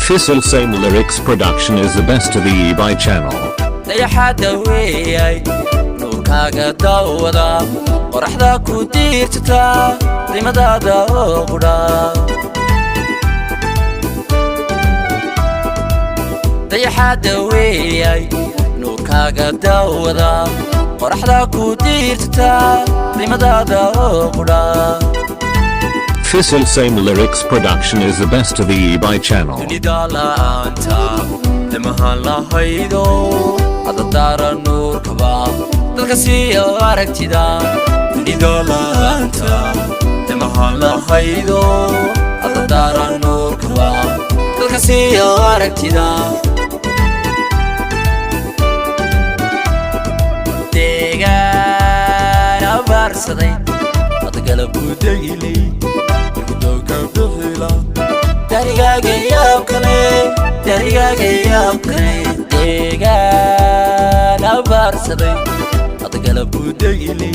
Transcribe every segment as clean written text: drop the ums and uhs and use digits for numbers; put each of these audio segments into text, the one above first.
Fissel Same Lyrics production is the best of the eBay channel. dayaxada weeyay nuurkaaga daawada qoraxda ku diirta qiimadaada oo qudha dayaxada weeyay nuurkaaga daawada qoraxda ku diirta qiimadaada oo qudha Fissel Same Lyrics production is the best of the eBay channel. nidalaanta lamahala haydo adadara nuurkaba dadka si aragtida nidalaanta lamahala haydo adadara nuurkaba dadka si aragtida deegaan abaarsaday adagala budagili Darigaga yaab kale deegaan abaarsaday adagala budagili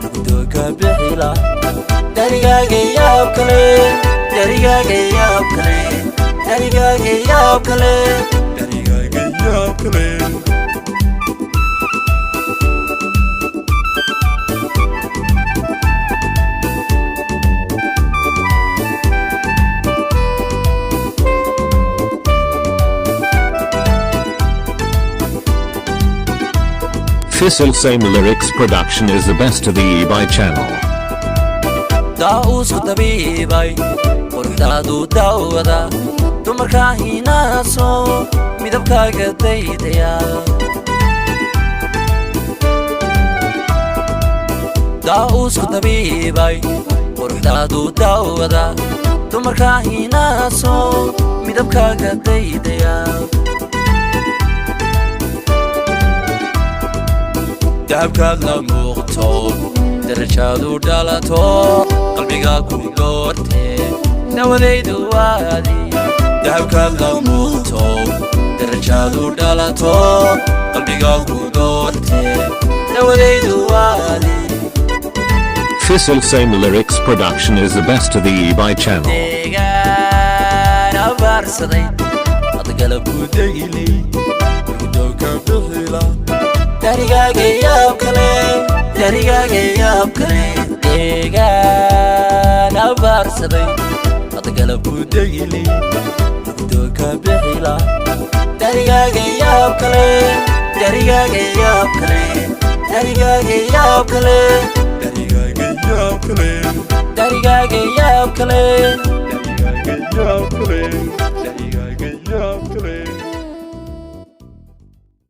nugudoga bixila Darigaga yaab kale Fissel Same Lyrics production is the best of the eBay channel. Dausku tabibay quruxdaadu daawada dumarka hinaaso midabkaaga daydaya Dausku tabibay quruxdaadu daawada dumarka hinaaso midabkaaga daydaya dahabkaad la muuqto darajaadu dhalato qalbiga ku doorte nawadaydu waadi dahabkaad la muuqto darajaadu dhalato qalbiga ku doorte nawadaydu waadi Fissel Same Lyrics production is the best of the eBay channel. deegaan abaarsaday adagala budagili nugudoga bixila Darigaga yaab kale deegaan abaarsaday adagala budagili nugudoga bixila Darigaga yaab kale Darigaga yaab kale